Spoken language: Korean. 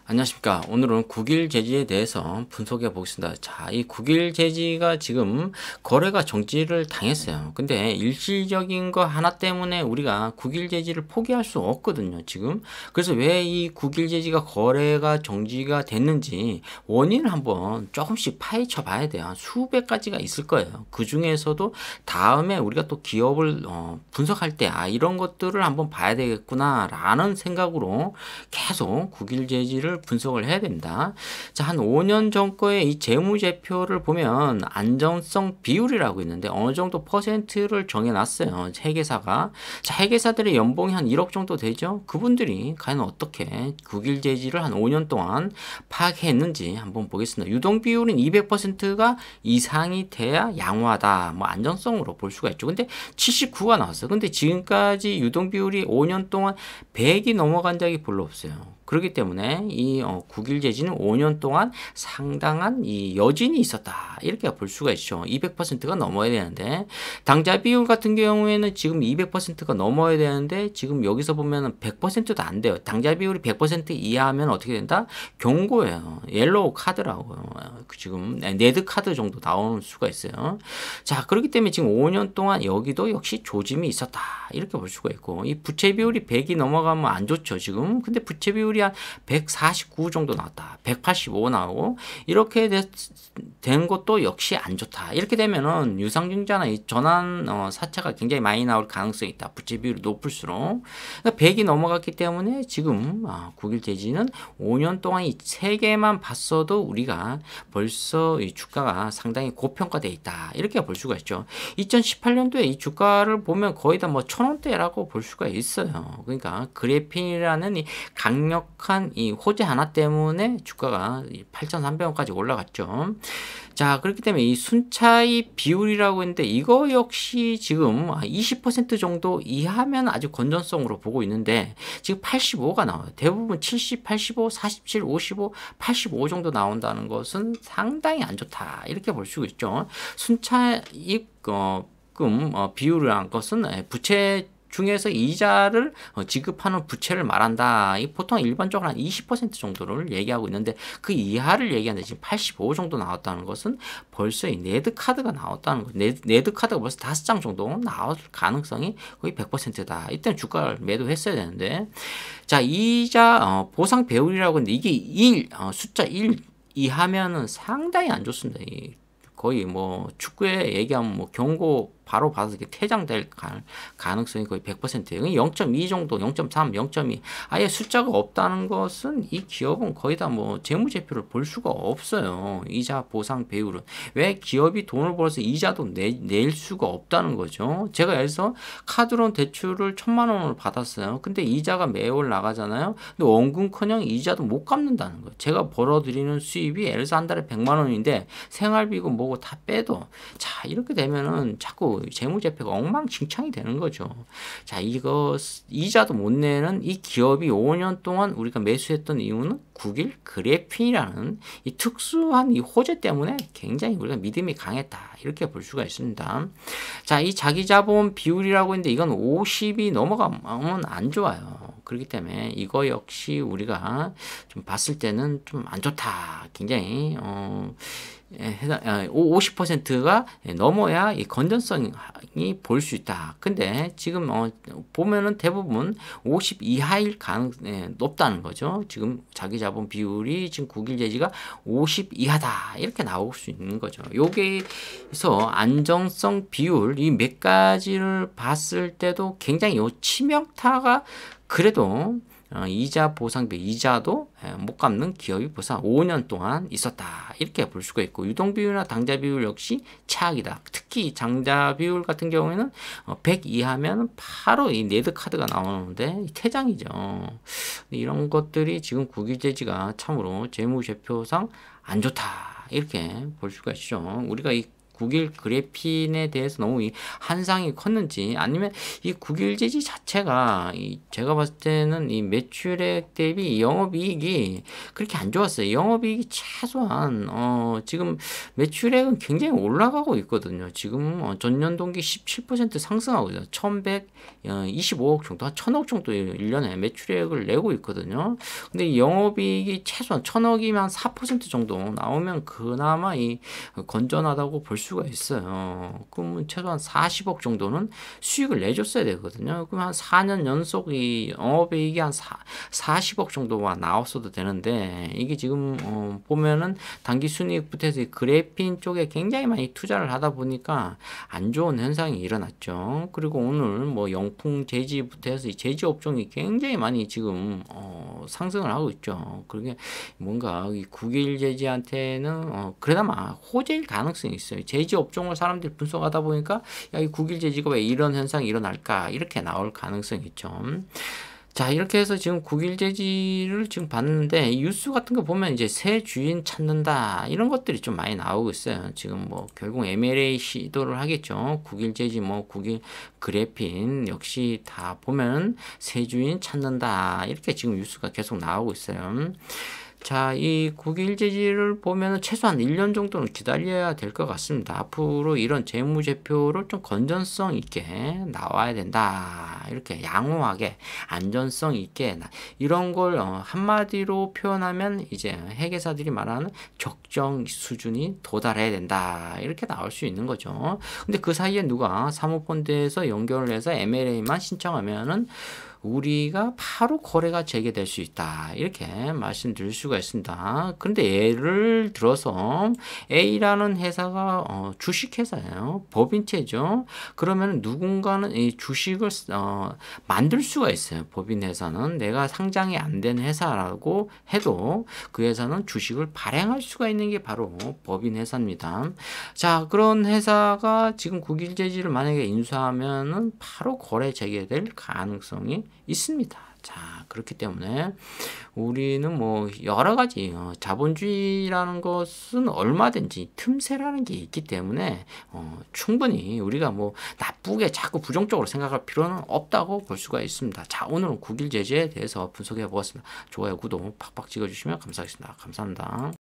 안녕하십니까. 오늘은 국일제지에 대해서 분석해 보겠습니다. 자, 이 국일제지가 지금 거래가 정지를 당했어요. 근데 일시적인 거 하나 때문에 우리가 국일제지를 포기할 수 없거든요, 지금. 그래서 왜 이 국일제지가 거래가 정지가 됐는지 원인을 한번 조금씩 파헤쳐 봐야 돼요. 수백 가지가 있을 거예요. 그 중에서도 다음에 우리가 또 기업을 분석할 때, 이런 것들을 한번 봐야 되겠구나, 라는 생각으로 계속 국일제지를 분석을 해야 됩니다. 자, 한 5년 전 거의 이 재무제표를 보면 안정성 비율이라고 있는데 어느 정도 퍼센트를 정해놨어요. 회계사가. 자, 회계사들의 연봉이 한 1억 정도 되죠. 그분들이 과연 어떻게 국일제지를 한 5년 동안 파악했는지 한번 보겠습니다. 유동비율은 200%가 이상이 돼야 양호하다. 뭐 안정성으로 볼 수가 있죠. 근데 79가 나왔어요. 근데 지금까지 유동비율이 5년 동안 100이 넘어간 적이 별로 없어요. 그렇기 때문에 이 국일제지는 5년 동안 상당한 이 여진이 있었다, 이렇게 볼 수가 있죠. 200%가 넘어야 되는데 당좌 비율 같은 경우에는 지금 200%가 넘어야 되는데 지금 여기서 보면은 100%도 안 돼요. 당좌 비율이 100% 이하하면 어떻게 된다? 경고예요. 옐로우 카드라고 지금 레드 카드 정도 나올 수가 있어요. 자, 그렇기 때문에 지금 5년 동안 여기도 역시 조짐이 있었다, 이렇게 볼 수가 있고, 이 부채 비율이 100이 넘어가면 안 좋죠, 지금. 근데 부채 비율이 한 149 정도 나왔다, 185 나오고, 이렇게 된 것도 역시 안 좋다. 이렇게 되면은 유상증자나 이 전환 사채가 굉장히 많이 나올 가능성이 있다. 부채 비율이 높을수록. 그러니까 100이 넘어갔기 때문에 지금 국일제지는 5년 동안 이 세 개만 봤어도 우리가 벌써 이 주가가 상당히 고평가되어 있다, 이렇게 볼 수가 있죠. 2018년도에 이 주가를 보면 거의 다 뭐 1,000원대라고 볼 수가 있어요. 그러니까 그래핀이라는 이 강력한 이 호재 하나 때문에 주가가 8,300원까지 올라갔죠. 자, 그렇기 때문에 이 순차익 비율이라고 했는데 이거 역시 지금 20% 정도 이하면 아주 건전성으로 보고 있는데 지금 85가 나와요. 대부분 70, 85, 47, 55, 85 정도 나온다는 것은 상당히 안 좋다, 이렇게 볼 수 있죠. 순차익 비율이라는 것은 부채 중에서 이자를 지급하는 부채를 말한다. 보통 일반적으로 한 20% 정도를 얘기하고 있는데 그 이하를 얘기하는데 지금 85 정도 나왔다는 것은 벌써 이 레드 카드가 나왔다는 거죠. 레드 카드가 벌써 5장 정도 나올 가능성이 거의 100%다. 이때는 주가를 매도했어야 되는데, 자, 이자 보상 배율이라고 했는데 이게 숫자 1 이하면은 상당히 안 좋습니다. 거의 뭐 축구에 얘기하면 뭐 경고 바로 받아서 이렇게 퇴장될 가능성이 거의 100%예요. 0.2 정도, 0.3, 0.2 아예 숫자가 없다는 것은 이 기업은 거의 다 뭐 재무제표를 볼 수가 없어요. 이자 보상 배율은. 왜 기업이 돈을 벌어서 이자도 낼 수가 없다는 거죠. 제가 예를 들어서 카드론 대출을 1,000만 원을 받았어요. 근데 이자가 매월 나가잖아요. 근데 원금커녕 이자도 못 갚는다는 거예요. 제가 벌어들이는 수입이 예를 들어서 한 달에 100만 원인데 생활비고 뭐고 다 빼도, 자, 이렇게 되면은 자꾸 재무제표가 엉망진창이 되는 거죠. 자, 이거 이자도 못 내는 이 기업이 5년 동안 우리가 매수했던 이유는 국일 그래핀이라는 이 특수한 이 호재 때문에 굉장히 우리가 믿음이 강했다, 이렇게 볼 수가 있습니다. 자, 이 자기자본 비율이라고 했는데 이건 50이 넘어가면 안 좋아요. 그렇기 때문에 이거 역시 우리가 좀 봤을 때는 좀 안 좋다. 굉장히 50%가 넘어야 이 건전성이 볼 수 있다. 근데 지금 보면은 대부분 50 이하일 가능성이 높다는 거죠. 지금 자기자본 비율이 지금 국일제지가 50 이하다, 이렇게 나올 수 있는 거죠. 여기서 안정성 비율 이 몇 가지를 봤을 때도 굉장히 요 치명타가 그래도 이자 보상비, 이자도 못 갚는 기업이 벌써 5년 동안 있었다, 이렇게 볼 수가 있고, 유동비율이나 당좌비율 역시 최악이다. 특히 당좌비율 같은 경우에는 100 이하면 바로 이 레드카드가 나오는데 퇴장이죠. 이런 것들이 지금 국일제지가 참으로 재무제표상 안 좋다, 이렇게 볼 수가 있죠. 우리가 이 국일 그래핀에 대해서 너무 이 한상이 컸는지, 아니면 이 국일 제지 자체가 제가 봤을 때는 이 매출액 대비 영업이익이 그렇게 안 좋았어요. 영업이익이 최소한 지금 매출액은 굉장히 올라가고 있거든요. 지금 전년 동기 17% 상승하고 있어요. 1125억 정도, 한 1000억 정도 1년에 매출액을 내고 있거든요. 근데 이 영업이익이 최소한 1000억이면 4% 정도 나오면 그나마 이 건전하다고 볼 수가 있어요. 그러면 최소한 40억 정도는 수익을 내줬어야 되거든요. 그럼 한 4년 연속 이 영업이익이 한 40억 정도가 나왔어도 되는데, 이게 지금 보면은 단기 순이익부터 해서 그래핀 쪽에 굉장히 많이 투자를 하다 보니까 안 좋은 현상이 일어났죠. 그리고 오늘 뭐 영풍 제지부터 해서 이 제지 업종이 굉장히 많이 지금 상승을 하고 있죠. 그게 뭔가 이 국일 제지한테는 그나마 호재일 가능성이 있어요. 제지 업종을 사람들이 분석하다 보니까 야, 이 국일 제지가 왜 이런 현상이 일어날까, 이렇게 나올 가능성이 있죠. 자, 이렇게 해서 지금 국일 제지를 지금 봤는데, 이 뉴스 같은 거 보면 이제 새 주인 찾는다, 이런 것들이 좀 많이 나오고 있어요. 지금 뭐 결국 M&A 시도를 하겠죠. 국일 제지, 뭐 국일 그래핀 역시 다 보면 새 주인 찾는다, 이렇게 지금 뉴스가 계속 나오고 있어요. 자, 이 국일 제지를 보면 최소한 1년 정도는 기다려야 될 것 같습니다. 앞으로 이런 재무제표를 좀 건전성 있게 나와야 된다, 이렇게 양호하게 안전성 있게, 이런 걸 한마디로 표현하면 이제 회계사들이 말하는 적정 수준이 도달해야 된다, 이렇게 나올 수 있는 거죠. 근데 그 사이에 누가 사모펀드에서 연결을 해서 M&A만 신청하면은 우리가 바로 거래가 재개될 수 있다, 이렇게 말씀드릴 수가 있습니다. 그런데 예를 들어서 A라는 회사가 주식회사예요. 법인체죠. 그러면 누군가는 이 주식을 만들 수가 있어요. 법인회사는 내가 상장이 안 된 회사라고 해도 그 회사는 주식을 발행할 수가 있는 게 바로 법인회사입니다. 자, 그런 회사가 지금 국일제지를 만약에 인수하면은 바로 거래 재개될 가능성이 있습니다. 자, 그렇기 때문에 우리는 뭐 여러 가지 자본주의라는 것은 얼마든지 틈새라는 게 있기 때문에 충분히 우리가 뭐 나쁘게 자꾸 부정적으로 생각할 필요는 없다고 볼 수가 있습니다. 자, 오늘은 국일 제재에 대해서 분석해 보았습니다. 좋아요, 구독 팍팍 찍어주시면 감사하겠습니다. 감사합니다.